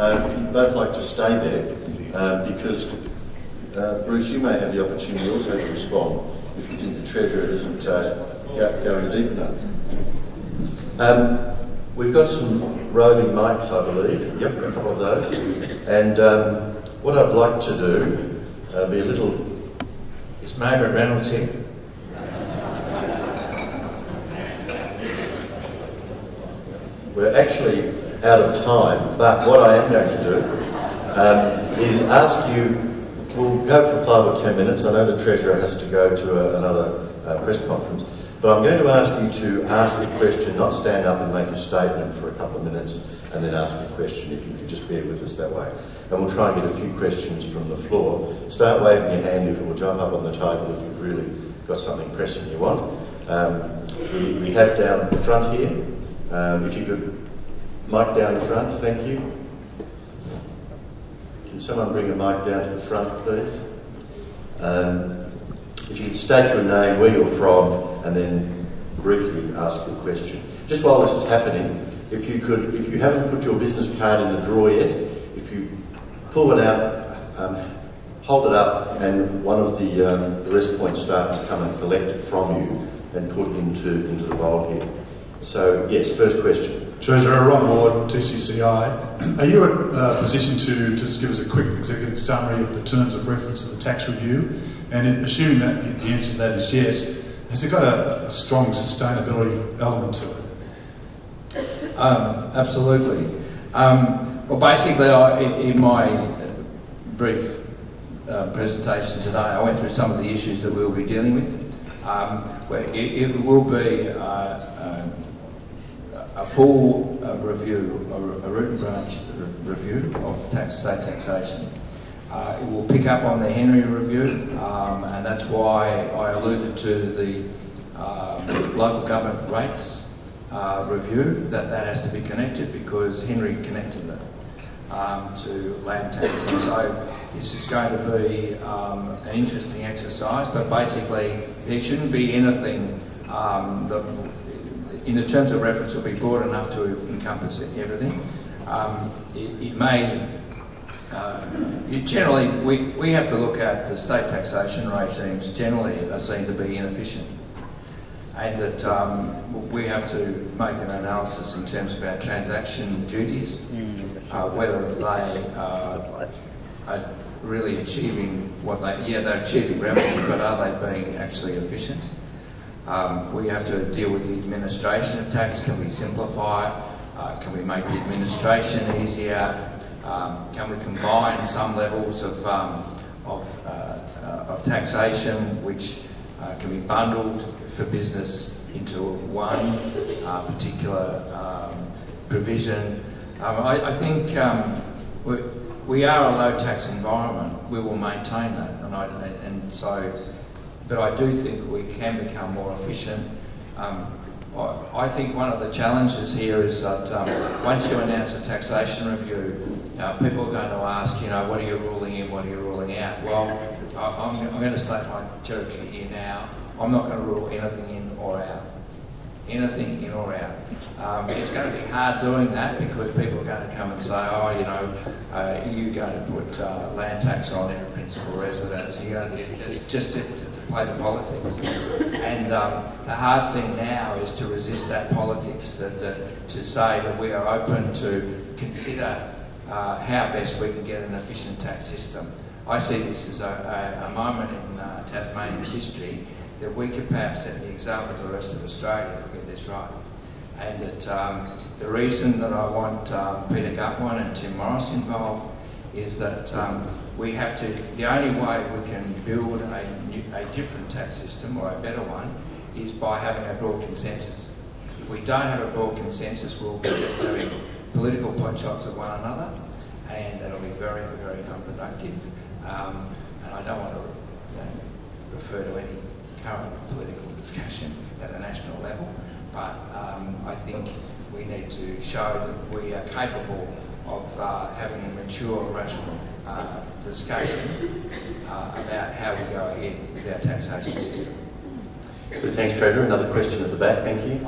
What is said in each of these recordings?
if you'd both like to stay there, because Bruce, you may have the opportunity also to respond if you think the Treasurer isn't going deep enough. We've got some roving mics, I believe. Yep, a couple of those. And what I'd like to do, be a little... Is Margaret Reynolds here? We're actually out of time, but what I am going to do is ask you, we'll go for 5 or 10 minutes. I know the Treasurer has to go to another press conference, but I'm going to ask you to ask a question, not stand up and make a statement for a couple of minutes and then ask a question, if you could just bear with us that way. And we'll try and get a few questions from the floor. Start waving your hand if it will jump up on the table if you've really got something pressing you want. We have down the front here. If you could, mic down the front, thank you. Can someone bring a mic down to the front, please? If you could state your name, where you're from, and then briefly ask your question. Just while this is happening, if you haven't put your business card in the drawer yet, if you pull one out, hold it up, and one of the rest points start to come and collect it from you and put into the bowl here. So, yes, first question. Treasurer Rob Ward, TCCI. Are you in a position to just give us a quick executive summary of the terms of reference of the tax review? And assuming that the answer to that is yes, has it got a strong sustainability element to it? Absolutely. Well, basically, in my brief presentation today, I went through some of the issues that we'll be dealing with. It will be a full review, a root and branch review of state taxation. It will pick up on the Henry review, and that's why I alluded to the local government rates review, that has to be connected, because Henry connected it to land tax. And so this is going to be an interesting exercise, but basically there shouldn't be anything that, in the terms of reference, will be broad enough to encompass everything. It may, generally, we have to look at the state taxation regimes generally are seen to be inefficient, and that we have to make an analysis in terms of our transaction duties, whether they are really achieving what they're achieving revenue, but are they being actually efficient? We have to deal with the administration of tax. Can we simplify it? Can we make the administration easier? Can we combine some levels of taxation which can be bundled for business into one particular provision? I think we are a low tax environment. We will maintain that, but I do think we can become more efficient. I think one of the challenges here is that once you announce a taxation review, people are going to ask, what are you ruling in, what are you ruling out? Well, I'm going to state my territory here now. I'm not going to rule anything in or out. Anything in or out. It's going to be hard doing that, because people are going to come and say, are you going to put land tax on every principal residence? It's just to play the politics. And the hard thing now is to resist that politics, to say that we are open to consider how best we can get an efficient tax system. I see this as a moment in Tasmania's history that we could perhaps set the example to the rest of Australia if we get this right. And that the reason that I want Peter Gutwein and Tim Morris involved is that we have to, the only way we can build a different tax system, or a better one, is by having a broad consensus. If we don't have a broad consensus, we'll be just having political pot shots at one another, and that'll be very, very unproductive. And I don't want to refer to any current political discussion at a national level, but I think we need to show that we are capable of having a mature, rational discussion about how we go ahead with our taxation system. Good, thanks, Treasurer. Another question at the back, thank you.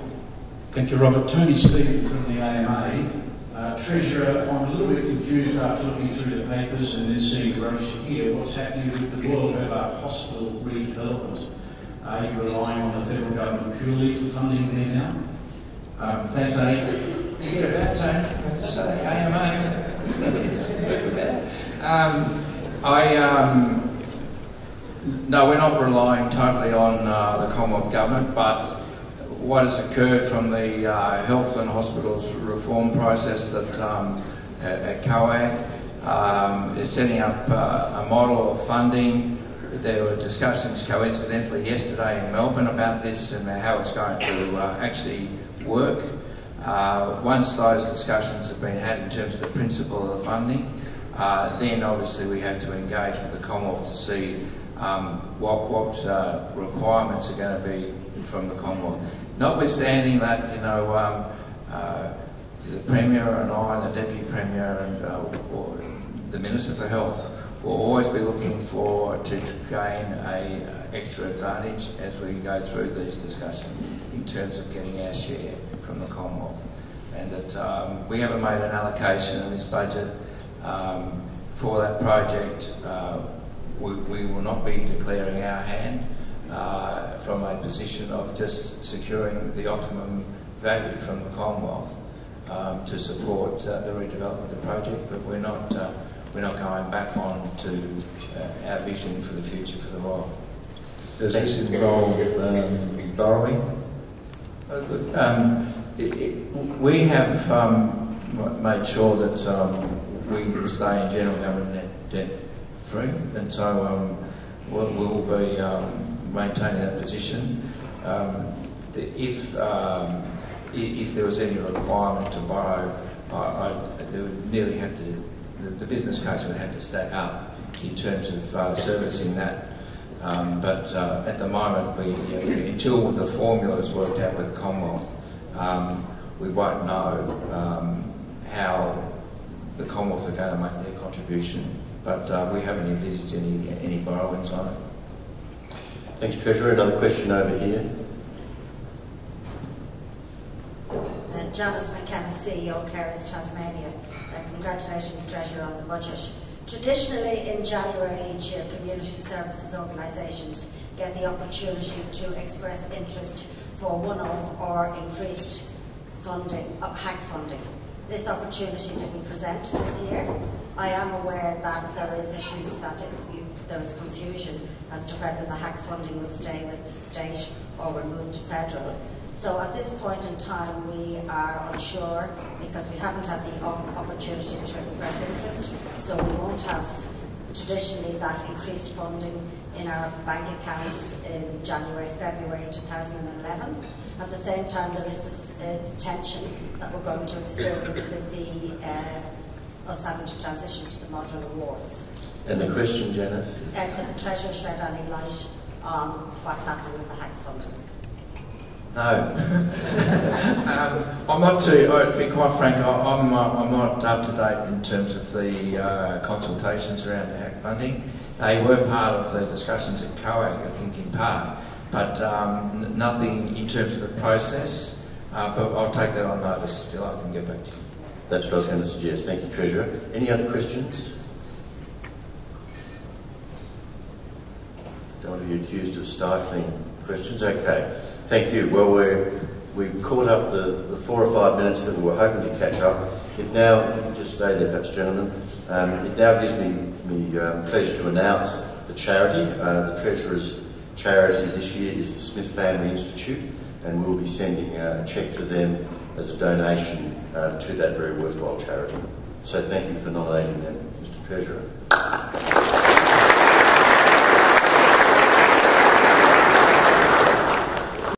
Thank you, Robert. Tony Stevens from the AMA. Treasurer, I'm a little bit confused after looking through the papers and then seeing the brochure here. What's happening with the Royal Hobart Hospital redevelopment? Are you relying on the federal government purely for funding there now? Thanks, Tony. You get about, Tony? I have to say, no, we're not relying totally on the Commonwealth Government, but what has occurred from the health and hospitals reform process that at COAG is setting up a model of funding. There were discussions coincidentally yesterday in Melbourne about this and how it's going to actually work. Once those discussions have been had in terms of the principle of the funding, then obviously we have to engage with the Commonwealth to see what requirements are going to be from the Commonwealth. Notwithstanding that, you know, the Premier and I, the Deputy Premier and or the Minister for Health will always be looking to gain an extra advantage as we go through these discussions in terms of getting our share from the Commonwealth. And that we haven't made an allocation in this budget for that project. We will not be declaring our hand from a position of just securing the optimum value from the Commonwealth to support the redevelopment of the project, but we're not going back on to our vision for the future for the Royal. Does this involve borrowing? We have made sure that we stay in general government net debt free, and so we'll be maintaining that position. If there was any requirement to borrow, there would merely have to, the business case would have to stack up in terms of servicing that. But at the moment, until the formula is worked out with the Commonwealth, we won't know how the Commonwealth are going to make their contribution. But we haven't envisaged any borrowings on it. Thanks, Treasurer. Another question over here. Janice McKenna, CEO, Carers Tasmania. Congratulations, Treasurer, on the budget. Traditionally, in January each year, community services organisations get the opportunity to express interest for one-off or increased funding, HAC funding. This opportunity didn't present this year. I am aware that there is issues that there is confusion as to whether the HAC funding will stay with the state or will move to federal. So at this point in time we are unsure because we haven't had the opportunity to express interest, so we won't have traditionally that increased funding in our bank accounts in January, February 2011. At the same time there is this tension that we're going to experience with us having to transition to the model awards. And the question, Janet? Could the Treasurer shed any light on what's happening with the HAC funding? No. I'm not too, to be quite frank, I'm not up to date in terms of the consultations around the HAC funding. They were part of the discussions at COAG, I think, in part, but nothing in terms of the process. But I'll take that on notice if you like and get back to you. That's what I was going to suggest. Thank you, Treasurer. Any other questions? Don't want to be accused of stifling questions. Okay. Thank you. Well, we've caught up the 4 or 5 minutes that we were hoping to catch up. It now, if you can just stay there perhaps, gentlemen, it now gives me pleasure to announce the charity. The Treasurer's charity this year is the Smith Family Institute, and we'll be sending a cheque to them as a donation to that very worthwhile charity. So thank you for nominating them, Mr. Treasurer.